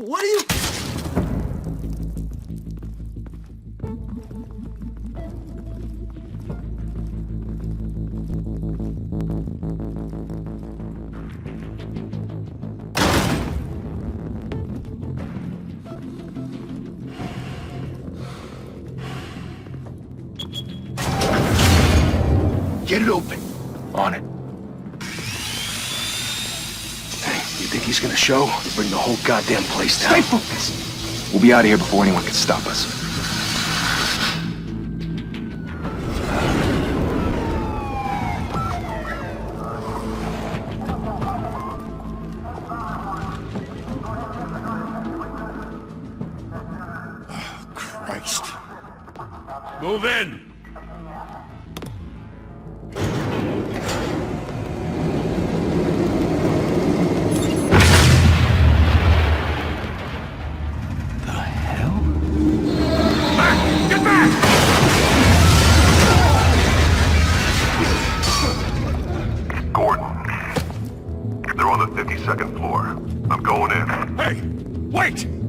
What are you... Get it open. On it. Hey, you think he's gonna show? We'll bring the whole goddamn place down. Stay focused. We'll be out of here before anyone can stop us. Christ. Move in!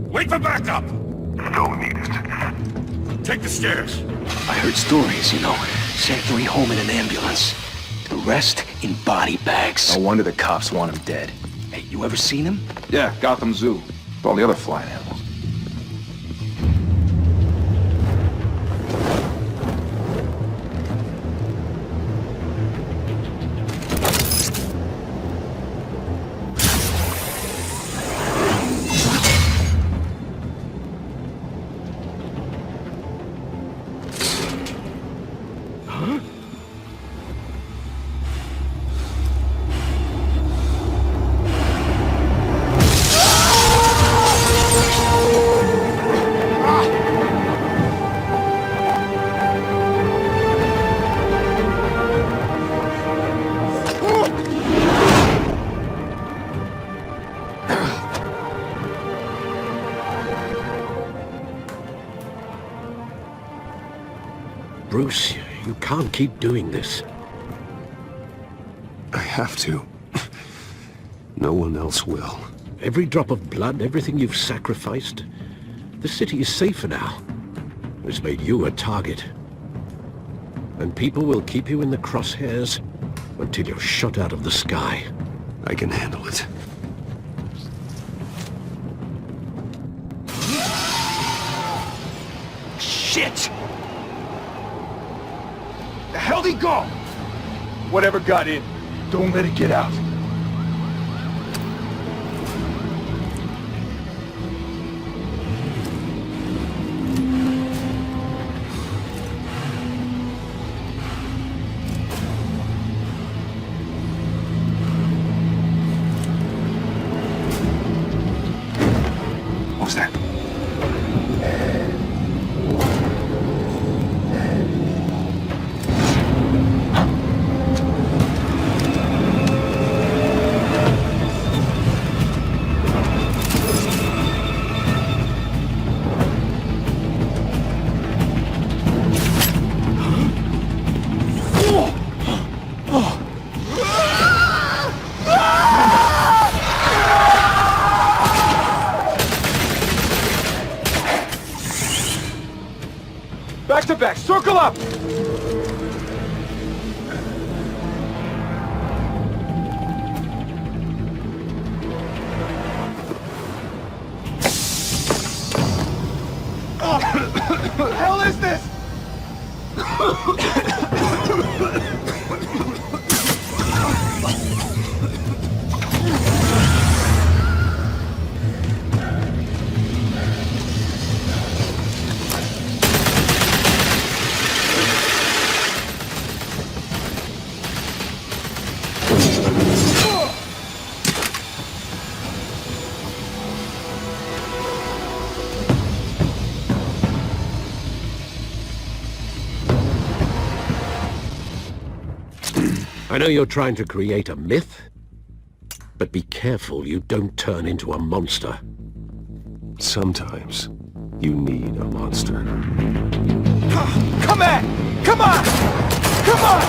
Wait for backup! Don't need it. Take the stairs. I heard stories, you know. Sent 3 home in an ambulance. The rest in body bags. No wonder the cops want him dead. Hey, you ever seen him? Yeah, Gotham Zoo. With all the other flying animals. Bruce, you can't keep doing this. I have to. No one else will. Every drop of blood, everything you've sacrificed. The city is safer now. It's made you a target. And people will keep you in the crosshairs until you're shot out of the sky. I can handle it. Shit! The hell'd he go? Whatever got in, don't let it get out. What was that? Back to back, circle up! What the hell is this? I know you're trying to create a myth, but be careful you don't turn into a monster. Sometimes you need a monster. Come on! Come on! Come on!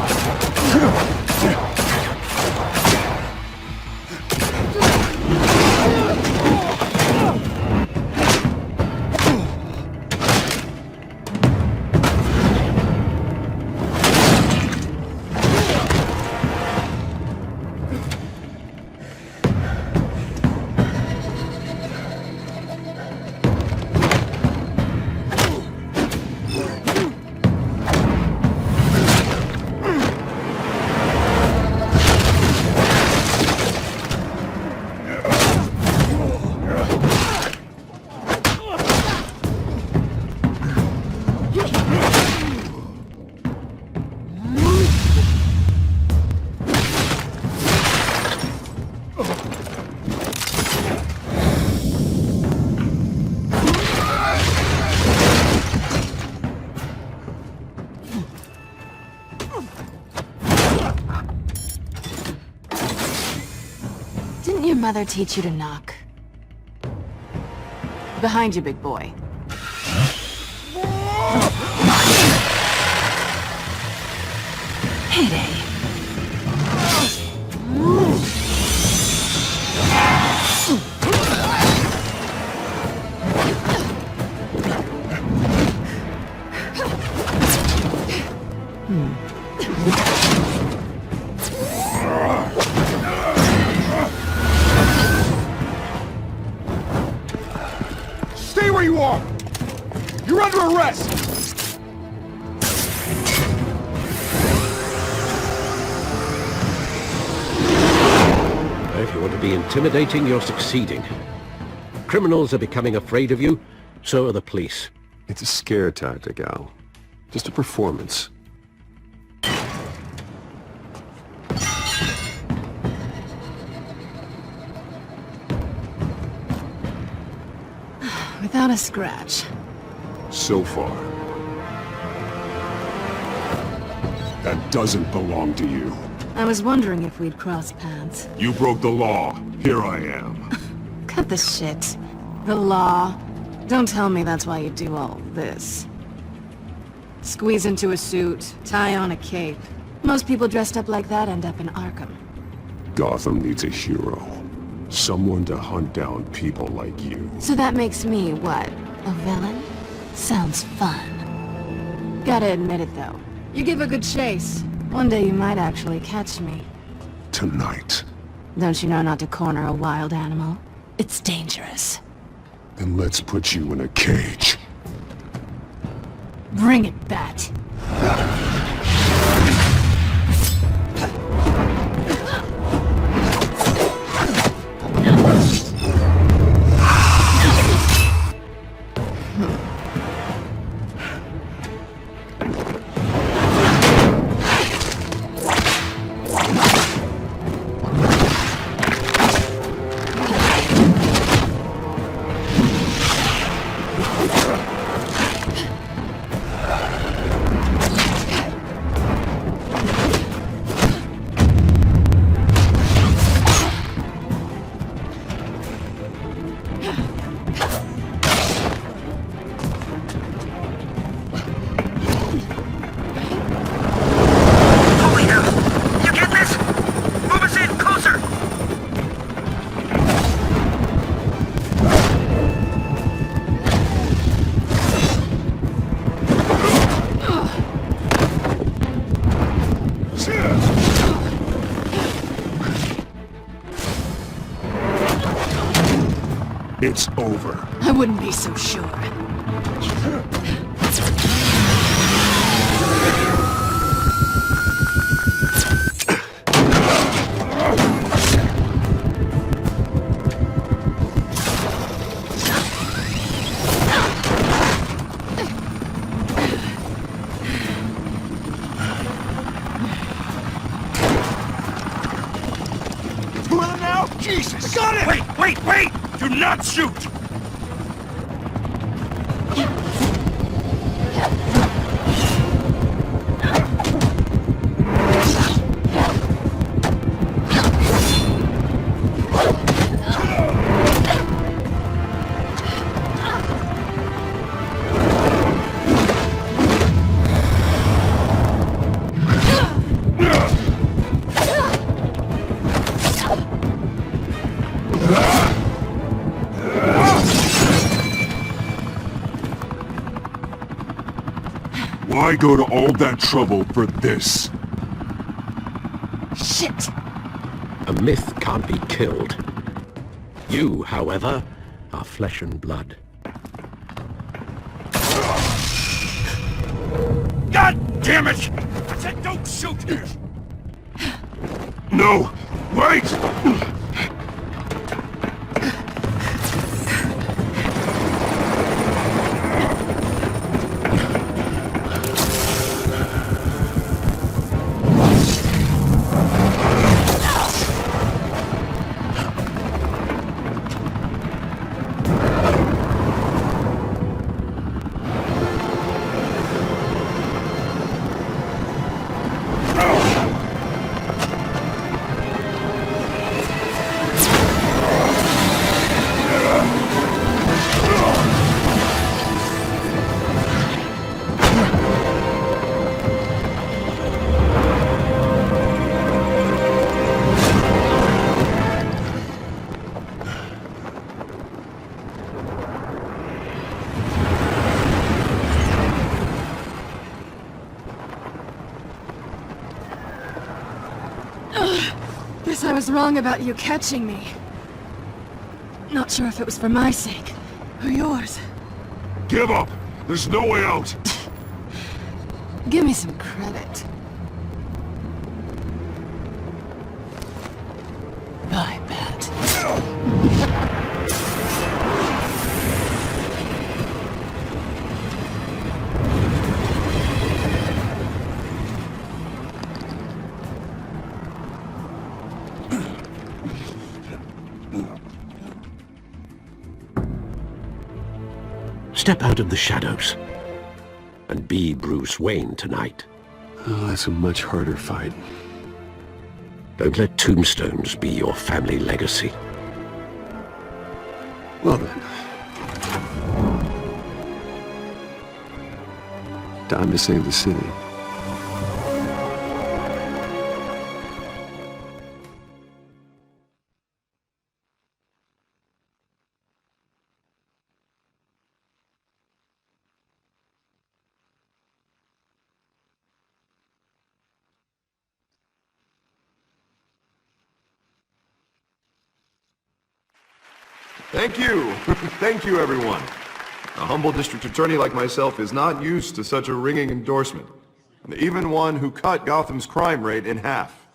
your mother teach you to knock? Behind you, big boy. Heyday. Stay where you are! You're under arrest! If you want to be intimidating, you're succeeding. Criminals are becoming afraid of you, so are the police. It's a scare tactic, Al. Just a performance. Without a scratch. So far. That doesn't belong to you. I was wondering if we'd cross paths. You broke the law. Here I am. Cut the shit. The law. Don't tell me that's why you do all this. Squeeze into a suit, tie on a cape. Most people dressed up like that end up in Arkham. Gotham needs a hero. Someone to hunt down people like you. So that makes me, what, a villain? Sounds fun. Gotta admit it, though. You give a good chase. One day you might actually catch me. Tonight. Don't you know not to corner a wild animal? It's dangerous. Then let's put you in a cage. Bring it, Bat. It's over. I wouldn't be so sure. Jesus! Got it! Wait! Do not shoot! Why go to all that trouble for this? Shit! A myth can't be killed. You, however, are flesh and blood. God damn it! I said don't shoot! No! Wait! Guess I was wrong about you catching me. Not sure if it was for my sake, or yours. Give up! There's no way out! Give me some credit. I bet. Step out of the shadows and be Bruce Wayne tonight. Oh, that's a much harder fight. Don't let tombstones be your family legacy. Well then. Time to save the city. Thank you. Thank you, everyone. A humble district attorney like myself is not used to such a ringing endorsement. Even one who cut Gotham's crime rate in half.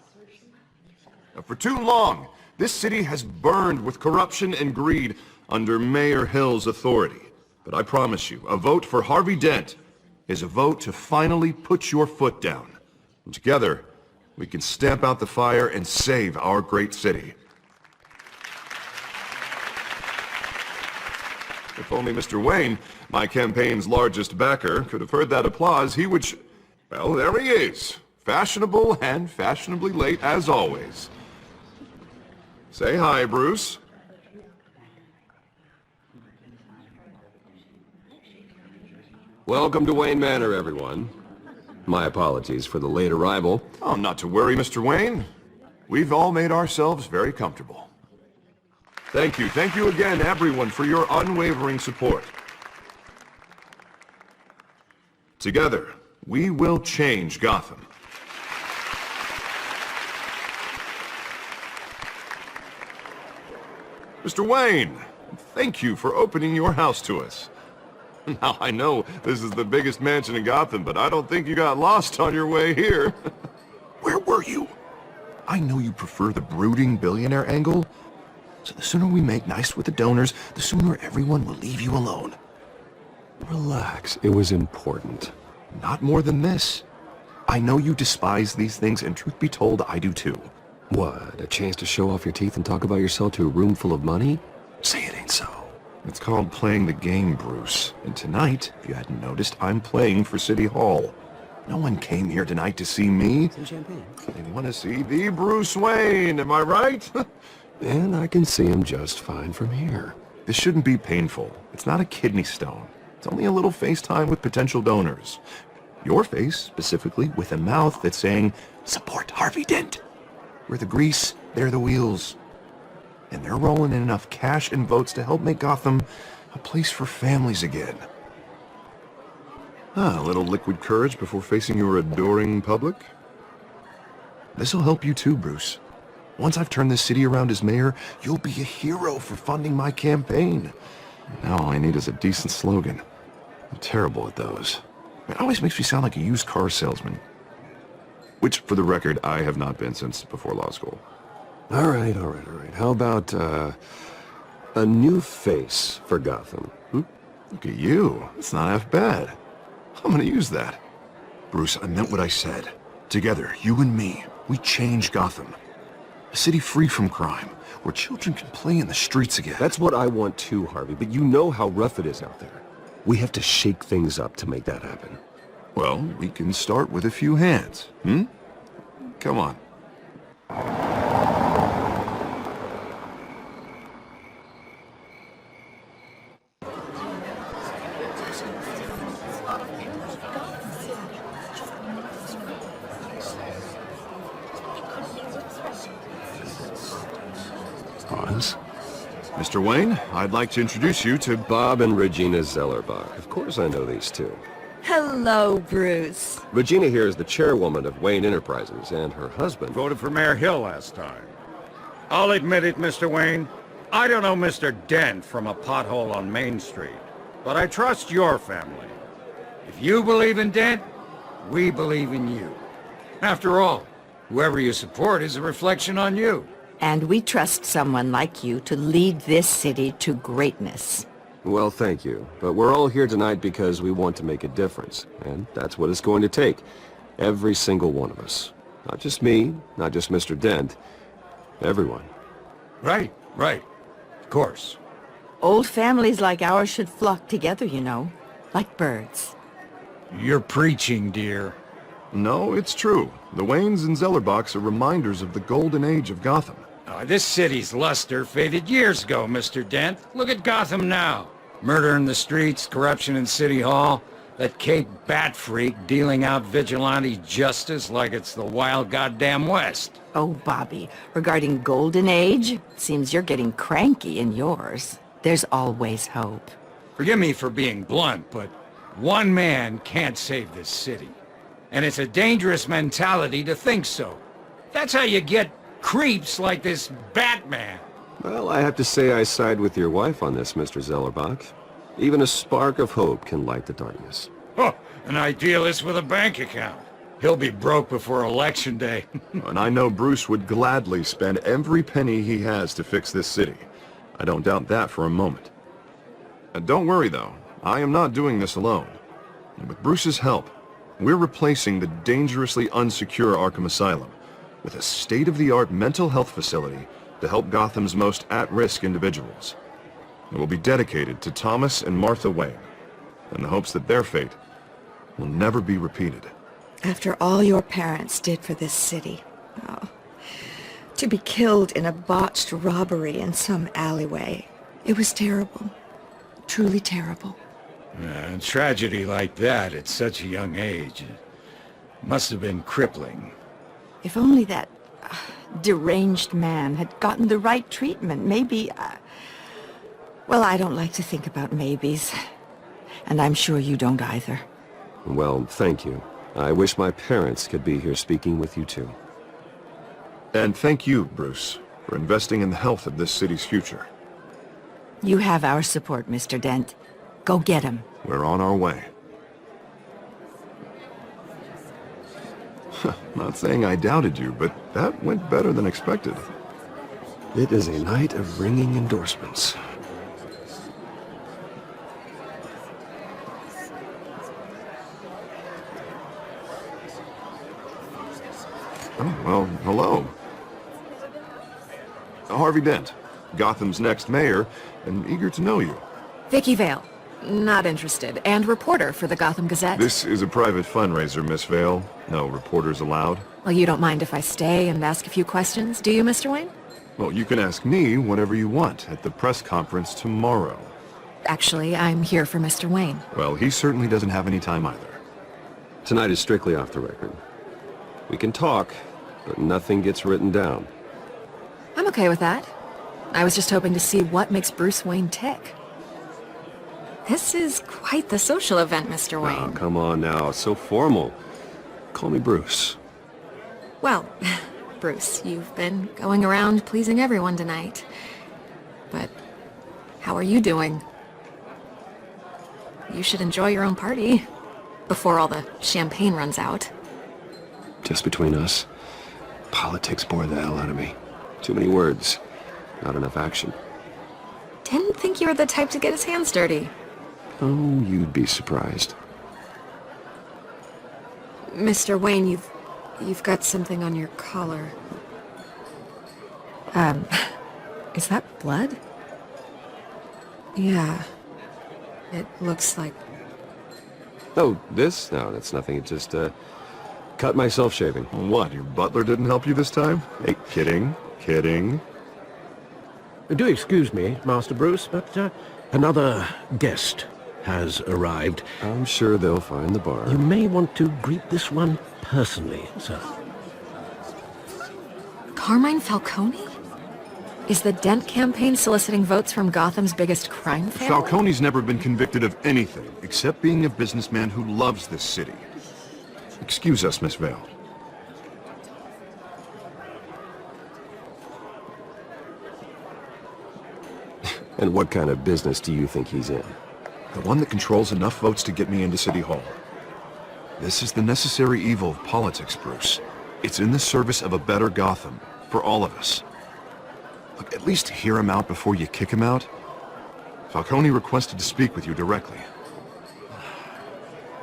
For too long, this city has burned with corruption and greed under Mayor Hill's authority. But I promise you, a vote for Harvey Dent is a vote to finally put your foot down. And together, we can stamp out the fire and save our great city. If only Mr. Wayne, my campaign's largest backer, could have heard that applause, he would well, there he is. Fashionable and fashionably late as always. Say hi, Bruce. Welcome to Wayne Manor, everyone. My apologies for the late arrival. Oh, not to worry, Mr. Wayne. We've all made ourselves very comfortable. Thank you again, everyone, for your unwavering support. Together, we will change Gotham. Mr. Wayne, thank you for opening your house to us. Now, I know this is the biggest mansion in Gotham, but I don't think you got lost on your way here. Where were you? I know you prefer the brooding billionaire angle, so the sooner we make nice with the donors, the sooner everyone will leave you alone. Relax, it was important. Not more than this. I know you despise these things, and truth be told, I do too. What, a chance to show off your teeth and talk about yourself to a room full of money? Say it ain't so. It's called playing the game, Bruce. And tonight, if you hadn't noticed, I'm playing for City Hall. No one came here tonight to see me. Some champagne. They want to see the Bruce Wayne, am I right? And I can see him just fine from here. This shouldn't be painful. It's not a kidney stone. It's only a little FaceTime with potential donors. Your face, specifically, with a mouth that's saying, support Harvey Dent. We're the grease, they're the wheels. And they're rolling in enough cash and votes to help make Gotham a place for families again. A little liquid courage before facing your adoring public. This'll help you too, Bruce. Once I've turned this city around as mayor, you'll be a hero for funding my campaign. Now all I need is a decent slogan. I'm terrible at those. It always makes me sound like a used car salesman. Which, for the record, I have not been since before law school. All right. How about, a new face for Gotham? Look at you. It's not half bad. I'm gonna use that. Bruce, I meant what I said. Together, you and me, we change Gotham. A city free from crime, where children can play in the streets again. That's what I want too, Harvey, but you know how rough it is out there. We have to shake things up to make that happen. Well, we can start with a few hands, Come on. Oz? Mr. Wayne, I'd like to introduce you to Bob and Regina Zellerbach. Of course I know these two. Hello, Bruce. Regina here is the chairwoman of Wayne Enterprises, and her husband... Voted for Mayor Hill last time. I'll admit it, Mr. Wayne. I don't know Mr. Dent from a pothole on Main Street, but I trust your family. If you believe in Dent, we believe in you. After all, whoever you support is a reflection on you. And we trust someone like you to lead this city to greatness. Well, thank you. But we're all here tonight because we want to make a difference. And that's what it's going to take. Every single one of us. Not just me, not just Mr. Dent. Everyone. Right. Of course. Old families like ours should flock together, you know. Like birds. You're preaching, dear. No, it's true. The Waynes and Zellerbachs are reminders of the golden age of Gotham. This city's luster faded years ago, Mr. Dent. Look at Gotham now. Murder in the streets, corruption in City Hall, that Kate Bat freak dealing out vigilante justice like it's the wild goddamn West. Oh, Bobby, regarding Golden Age, seems you're getting cranky in yours. There's always hope. Forgive me for being blunt, but one man can't save this city. And it's a dangerous mentality to think so. That's how you get creeps like this Batman. Well, I have to say I side with your wife on this, Mr. Zellerbach. Even a spark of hope can light the darkness. Oh, an idealist with a bank account. He'll be broke before Election Day. And I know Bruce would gladly spend every penny he has to fix this city. I don't doubt that for a moment. And don't worry, though. I am not doing this alone. And with Bruce's help, we're replacing the dangerously unsecure Arkham Asylum with a state-of-the-art mental health facility to help Gotham's most at-risk individuals. It will be dedicated to Thomas and Martha Wayne, in the hopes that their fate will never be repeated. After all your parents did for this city, to be killed in a botched robbery in some alleyway, it was terrible. Truly terrible. Tragedy like that at such a young age must have been crippling. If only that deranged man had gotten the right treatment, maybe... Well, I don't like to think about maybes. And I'm sure you don't either. Well, thank you. I wish my parents could be here speaking with you too. And thank you, Bruce, for investing in the health of this city's future. You have our support, Mr. Dent. Go get him. We're on our way. Not saying I doubted you, but that went better than expected. It is a night of ringing endorsements. Oh, well, hello. Harvey Dent, Gotham's next mayor, and eager to know you. Vicky Vale. Not interested. And reporter for the Gotham Gazette. This is a private fundraiser, Miss Vale. No reporters allowed. Well, you don't mind if I stay and ask a few questions, do you, Mr. Wayne? Well, you can ask me whatever you want at the press conference tomorrow. Actually, I'm here for Mr. Wayne. Well, he certainly doesn't have any time either. Tonight is strictly off the record. We can talk, but nothing gets written down. I'm okay with that. I was just hoping to see what makes Bruce Wayne tick. This is quite the social event, Mr. Wayne. Oh, come on now. It's so formal. Call me Bruce. Well, Bruce, you've been going around pleasing everyone tonight. But how are you doing? You should enjoy your own party before all the champagne runs out. Just between us, politics bore the hell out of me. Too many words, not enough action. Didn't think you were the type to get his hands dirty. Oh, you'd be surprised. Mr. Wayne, you've got something on your collar. Is that blood? Yeah. It looks like... Oh, this? No, that's nothing. It just, cut myself shaving. What, your butler didn't help you this time? Hey, kidding. Do excuse me, Master Bruce, but another guest has arrived. I'm sure they'll find the bar. You may want to greet this one personally, sir. Carmine Falcone? Is the Dent campaign soliciting votes from Gotham's biggest crime family? Falcone's never been convicted of anything, except being a businessman who loves this city. Excuse us, Miss Vale. And what kind of business do you think he's in? The one that controls enough votes to get me into City Hall. This is the necessary evil of politics, Bruce. It's in the service of a better Gotham, for all of us. Look, at least hear him out before you kick him out. Falcone requested to speak with you directly.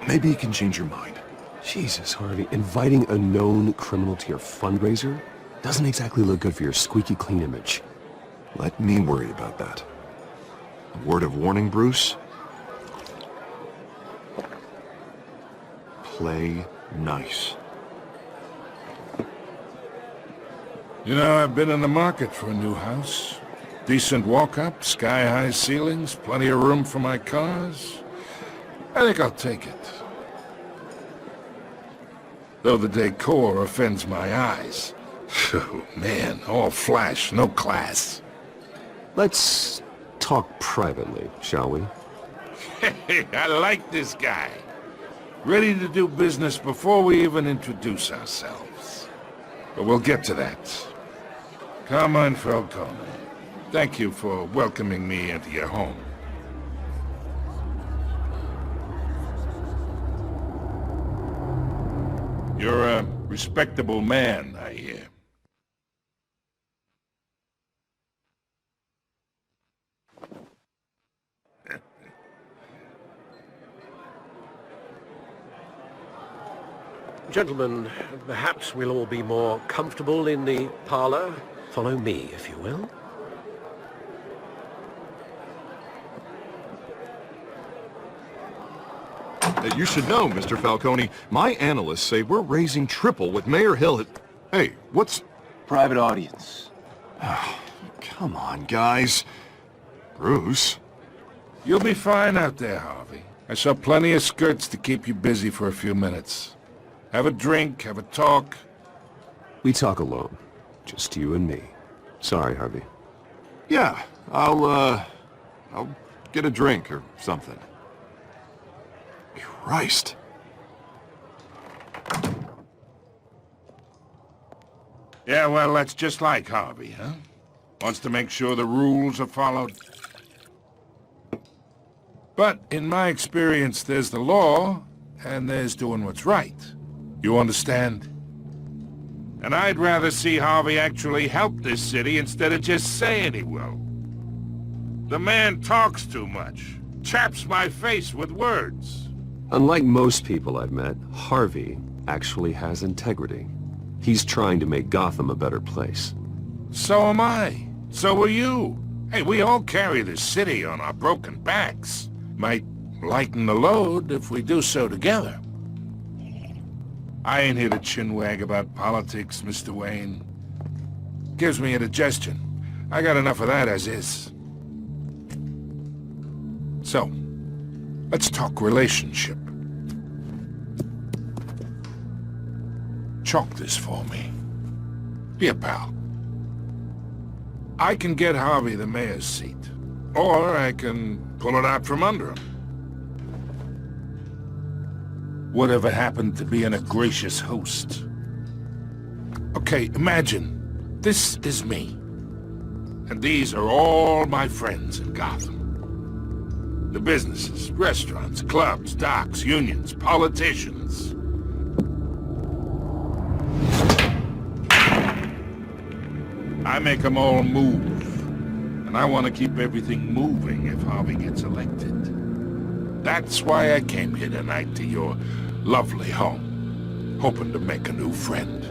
Maybe he can change your mind. Jesus, Harvey, inviting a known criminal to your fundraiser doesn't exactly look good for your squeaky clean image. Let me worry about that. A word of warning, Bruce? Play nice. You know, I've been in the market for a new house. Decent walk-up, sky-high ceilings, plenty of room for my cars. I think I'll take it. Though the decor offends my eyes. Oh, man, all flash, no class. Let's talk privately, shall we? Hey, I like this guy. Ready to do business before we even introduce ourselves. But we'll get to that. Carmine Falcone, thank you for welcoming me into your home. You're a respectable man, I hear. Gentlemen, perhaps we'll all be more comfortable in the parlor. Follow me, if you will. You should know, Mr. Falcone, my analysts say we're raising triple with Mayor Hill at... Hey, what's... Private audience. Come on, guys. Bruce? You'll be fine out there, Harvey. I saw plenty of skirts to keep you busy for a few minutes. Have a drink, have a talk. We talk alone. Just you and me. Sorry, Harvey. Yeah, I'll get a drink or something. Christ. Yeah, well, that's just like Harvey, huh? Wants to make sure the rules are followed. But in my experience, there's the law, and there's doing what's right. You understand? And I'd rather see Harvey actually help this city instead of just saying he will. The man talks too much. Chaps my face with words. Unlike most people I've met, Harvey actually has integrity. He's trying to make Gotham a better place. So am I. So are you. Hey, we all carry this city on our broken backs. Might lighten the load if we do so together. I ain't here to chinwag about politics, Mr. Wayne. Gives me indigestion. I got enough of that as is. So, let's talk relationship. Chalk this for me. Be a pal. I can get Harvey the mayor's seat, or I can pull it out from under him. Whatever happened to being a gracious host? Okay, imagine, this is me. And these are all my friends in Gotham. The businesses, restaurants, clubs, docks, unions, politicians. I make them all move. And I want to keep everything moving if Harvey gets elected. That's why I came here tonight to your lovely home, hoping to make a new friend.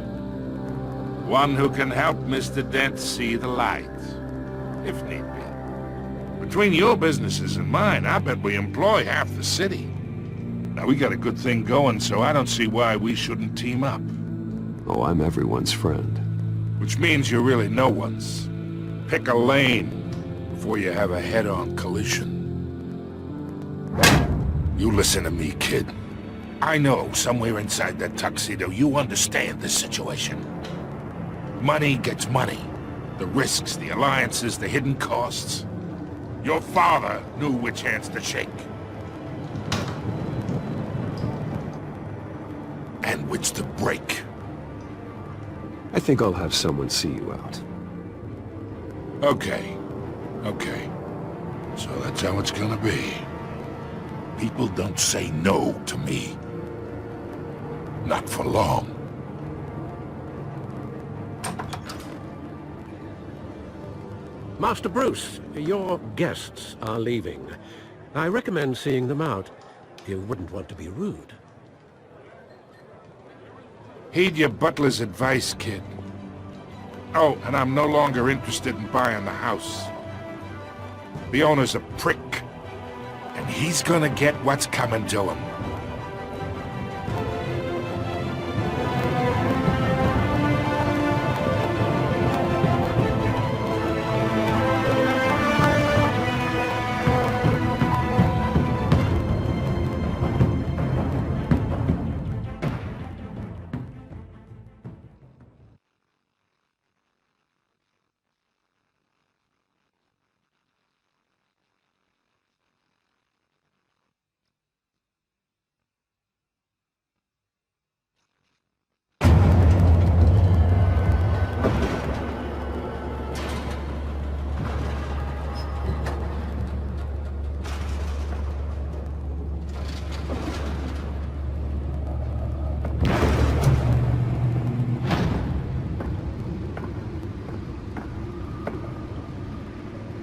One who can help Mr. Dent see the light, if need be. Between your businesses and mine, I bet we employ half the city. Now, we got a good thing going, so I don't see why we shouldn't team up. Oh, I'm everyone's friend. Which means you're really no one's. Pick a lane before you have a head-on collision. You listen to me, kid. I know somewhere inside that tuxedo you understand the situation. Money gets money. The risks, the alliances, the hidden costs. Your father knew which hands to shake. And which to break. I think I'll have someone see you out. Okay. Okay. So that's how it's gonna be. People don't say no to me. Not for long. Master Bruce, your guests are leaving. I recommend seeing them out. You wouldn't want to be rude. Heed your butler's advice, kid. Oh, and I'm no longer interested in buying the house. The owner's a prick, and he's gonna get what's coming to him.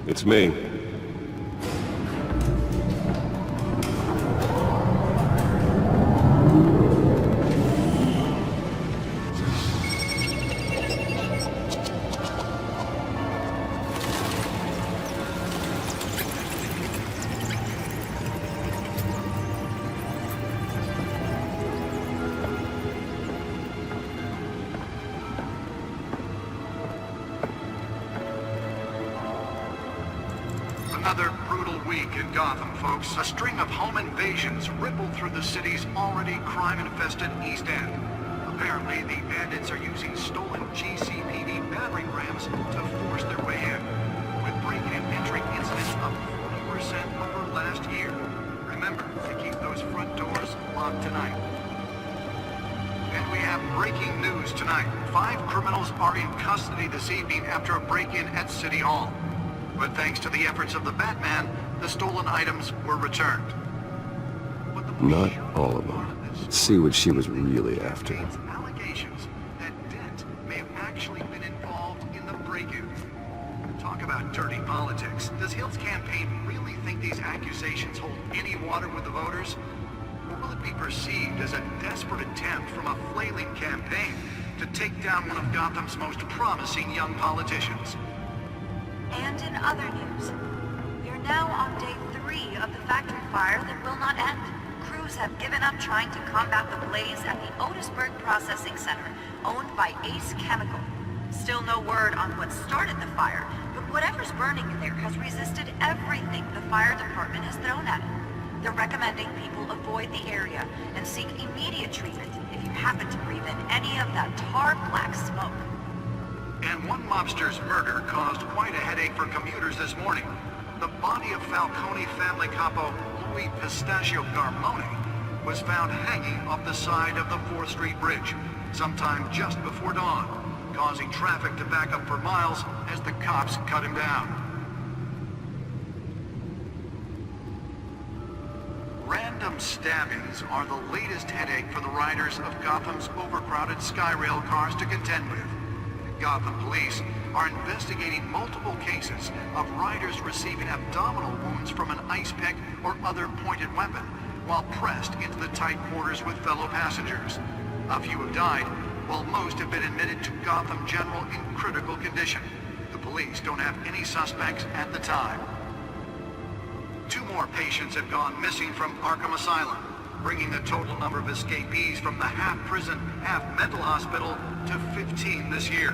It's me. Another brutal week in Gotham, folks. A string of home invasions rippled through the city's already crime-infested East End. Apparently, the bandits are using stolen GCPD battering rams to force their way in, with break-in and entry incidents up 40% over last year. Remember to keep those front doors locked tonight. And we have breaking news tonight. 5 criminals are in custody this evening after a break-in at City Hall. But thanks to the efforts of the Batman, the stolen items were returned. Not all of them. Let's see what she was really after. Allegations that Dent may have actually been involved in the break-in. Talk about dirty politics. Does Hill's campaign really think these accusations hold any water with the voters? Or will it be perceived as a desperate attempt from a flailing campaign to take down one of Gotham's most promising young politicians? And in other news, we are now on day 3 of the factory fire that will not end. Crews have given up trying to combat the blaze at the Otisburg Processing Center, owned by Ace Chemical. Still no word on what started the fire, but whatever's burning in there has resisted everything the fire department has thrown at it. They're recommending people avoid the area and seek immediate treatment if you happen to breathe in any of that tar black smoke. And one mobster's murder caused quite a headache for commuters this morning. The body of Falcone family capo Louis Pistachio Garmone was found hanging off the side of the 4th Street Bridge sometime just before dawn, causing traffic to back up for miles as the cops cut him down. Random stabbings are the latest headache for the riders of Gotham's overcrowded Skyrail cars to contend with. Gotham police are investigating multiple cases of riders receiving abdominal wounds from an ice pick or other pointed weapon while pressed into the tight quarters with fellow passengers. A few have died, while most have been admitted to Gotham General in critical condition. The police don't have any suspects at the time. 2 more patients have gone missing from Arkham Asylum, bringing the total number of escapees from the half-prison, half-mental hospital to 15 this year.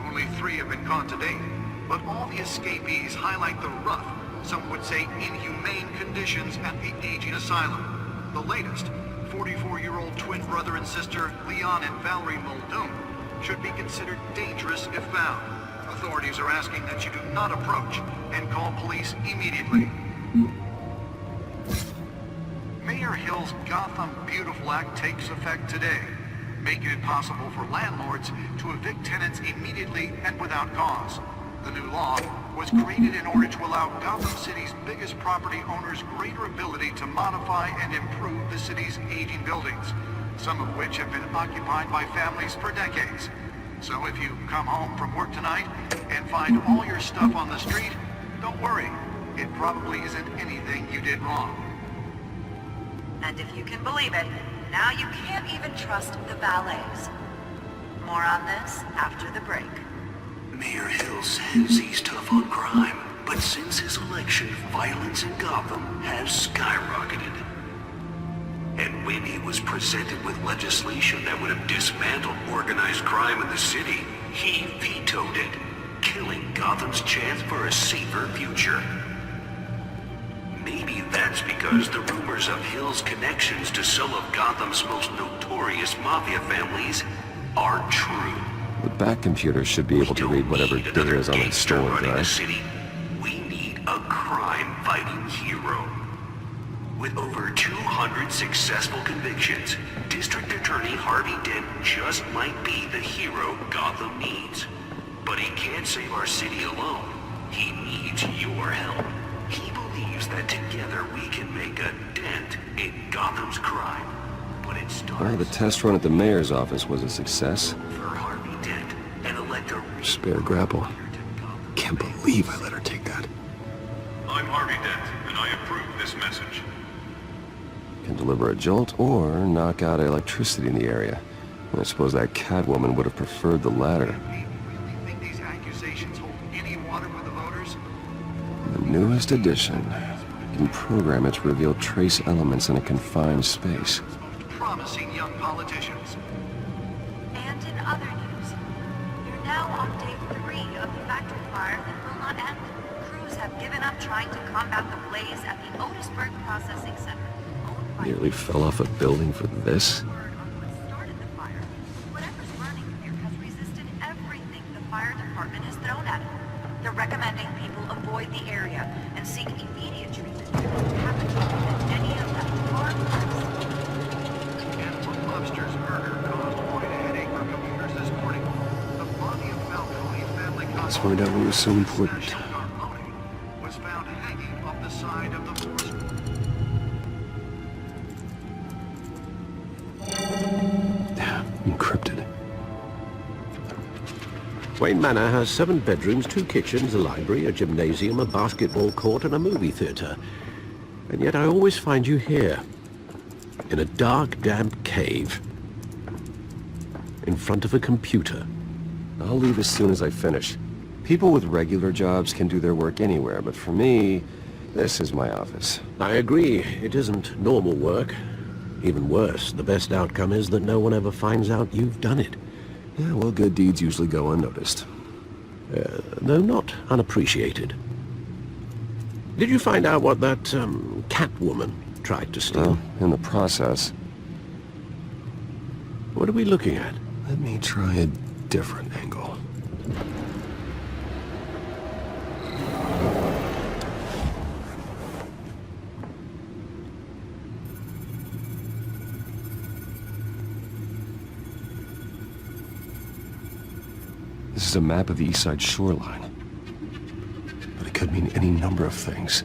Only 3 have been caught to date, but all the escapees highlight the rough, some would say inhumane conditions at the aging asylum. The latest, 44-year-old twin brother and sister Leon and Valerie Muldoon, should be considered dangerous if found. authorities are asking that you do not approach and call police immediately. Mayor Hill's Gotham Beautiful Act takes effect today, making it possible for landlords to evict tenants immediately and without cause. The new law was created in order to allow Gotham City's biggest property owners greater ability to modify and improve the city's aging buildings, some of which have been occupied by families for decades. So if you come home from work tonight and find all your stuff on the street, don't worry. It probably isn't anything you did wrong. And if you can believe it, now you can't even trust the valets. More on this after the break. Mayor Hill says he's tough on crime, but since his election, violence in Gotham has skyrocketed. And when he was presented with legislation that would have dismantled organized crime in the city, he vetoed it, killing Gotham's chance for a safer future. Maybe that's because the rumors of Hill's connections to some of Gotham's most notorious mafia families are true. The back computer should be able to read whatever data is on its storage drive. City. We need a crime-fighting hero. With over 200 successful convictions, District Attorney Harvey Dent just might be the hero Gotham needs. But he can't save our city alone. He needs your help. He believes that together we can make a dent in Gotham's crime. But it starts... Well, the test run at the mayor's office was a success. For Harvey Dent, an elector... Spare grapple. Can't believe I let her take that. I'm Harvey Dent, and I approve this message. Can deliver a jolt or knock out electricity in the area. I suppose that Catwoman would have preferred the latter. Really think these accusations hold any water with the voters? The newest edition. You can program it to reveal trace elements in a confined space. Promising young politicians. And in other news, you're now on day 3 of the factory fire that will not end. Crews have given up trying to combat the blaze at the Otisburg Processing Center. Nearly fell off a building for this. Started the fire. Whatever's burning here has resisted everything the fire department has thrown at it. They're recommending people avoid the area and seek immediate treatment. Haven't that any of them are And when Lobster's murder caused quite a headache for commuters this morning, the body of Falcone's family Let's find out what was so important. was found hanging off the side of the forest. Encrypted. Wayne Manor has 7 bedrooms, 2 kitchens, a library, a gymnasium, a basketball court, and a movie theater. And yet I always find you here, in a dark, damp cave, in front of a computer. I'll leave as soon as I finish. People with regular jobs can do their work anywhere, but for me, this is my office. I agree, it isn't normal work. Even worse, the best outcome is that no one ever finds out you've done it. Yeah, well, good deeds usually go unnoticed. Though not unappreciated. Did you find out what that, Catwoman tried to steal? Well, in the process. What are we looking at? Let me try a different angle. This is a map of the East Side shoreline. But it could mean any number of things.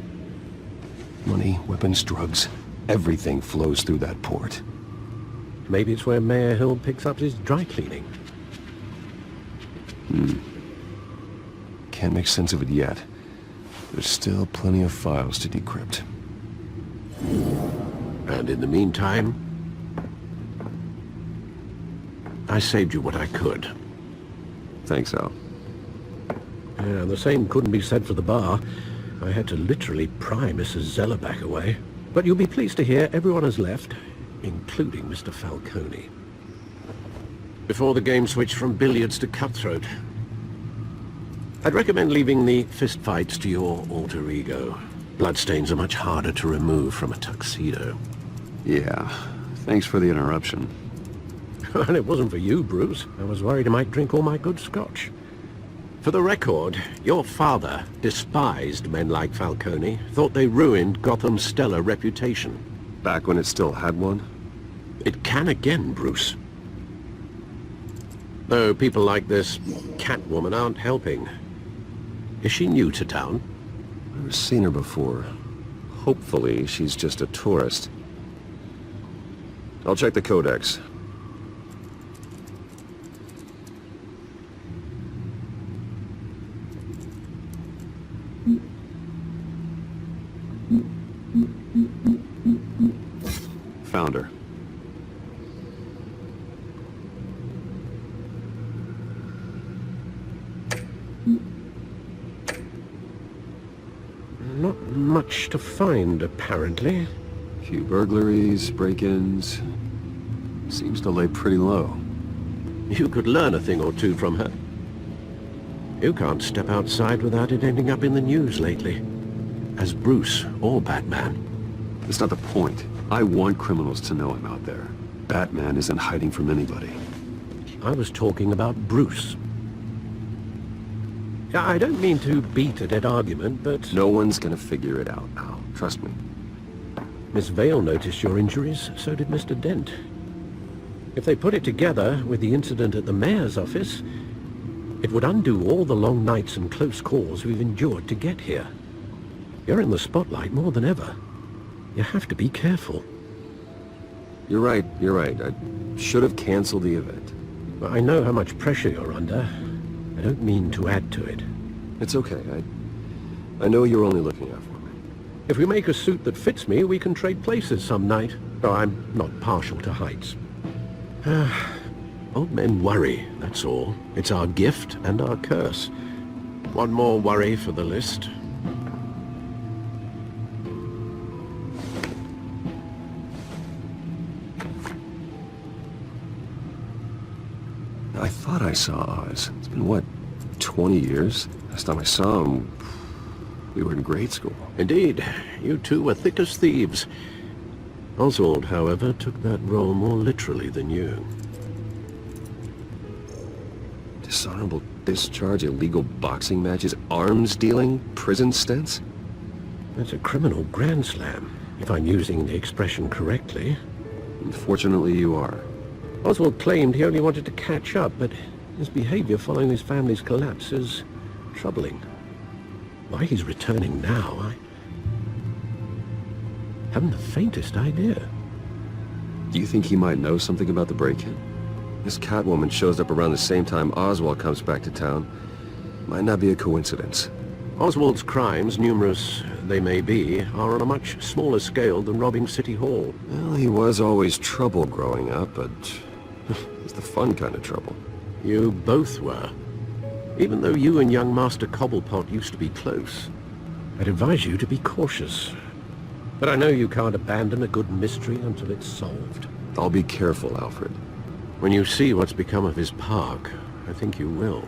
Money, weapons, drugs, everything flows through that port. Maybe it's where Mayor Hill picks up his dry cleaning. Can't make sense of it yet. There's still plenty of files to decrypt. And in the meantime, I saved you what I could. Thanks, Al. Yeah, the same couldn't be said for the bar. I had to literally pry Mrs. Zellerback away. But you'll be pleased to hear everyone has left, including Mr. Falcone. Before the game switched from billiards to cutthroat. I'd recommend leaving the fistfights to your alter ego. Bloodstains are much harder to remove from a tuxedo. Yeah, thanks for the interruption. Well, it wasn't for you, Bruce. I was worried I might drink all my good scotch. For the record, your father despised men like Falcone, thought they ruined Gotham's stellar reputation. Back when it still had one? It can again, Bruce. Though people like this Catwoman aren't helping. Is she new to town? I've never seen her before. Hopefully, she's just a tourist. I'll check the codex. Found her. Not much to find, apparently. Few burglaries, break-ins. Seems to lay pretty low. You could learn a thing or two from her. You can't step outside without it ending up in the news lately. As Bruce or Batman. That's not the point. I want criminals to know I'm out there. Batman isn't hiding from anybody. I was talking about Bruce. I don't mean to beat a dead argument, but... No one's gonna figure it out, Al. Trust me. Miss Vale noticed your injuries, so did Mr. Dent. If they put it together with the incident at the mayor's office, it would undo all the long nights and close calls we've endured to get here. You're in the spotlight more than ever. You have to be careful. You're right. I should have canceled the event. Well, I know how much pressure you're under. I don't mean to add to it. It's okay. I know you're only looking out for me. If we make a suit that fits me, we can trade places some night. Though I'm not partial to heights. Old men worry, that's all. It's our gift and our curse. One more worry for the list. I thought I saw Oz. It's been, what, 20 years? Last time I saw him, we were in grade school. Indeed. You two were thick as thieves. Oswald, however, took that role more literally than you. Dishonorable discharge, illegal boxing matches, arms dealing, prison stints? That's a criminal grand slam, if I'm using the expression correctly. Unfortunately, you are. Oswald claimed he only wanted to catch up, but his behavior following his family's collapse is troubling. Why he's returning now, I haven't the faintest idea. Do you think he might know something about the break-in? This Catwoman shows up around the same time Oswald comes back to town. Might not be a coincidence. Oswald's crimes, numerous they may be, are on a much smaller scale than robbing City Hall. Well, he was always trouble growing up, but it's the fun kind of trouble. You both were. Even though you and young Master Cobblepot used to be close, I'd advise you to be cautious. But I know you can't abandon a good mystery until it's solved. I'll be careful, Alfred. When you see what's become of his park, I think you will.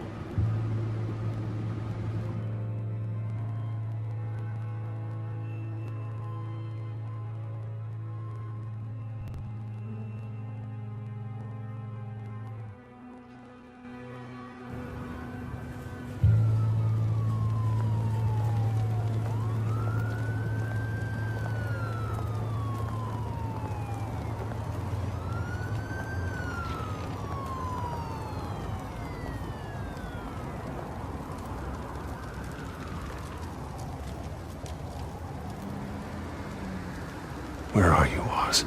Where are you, Oz?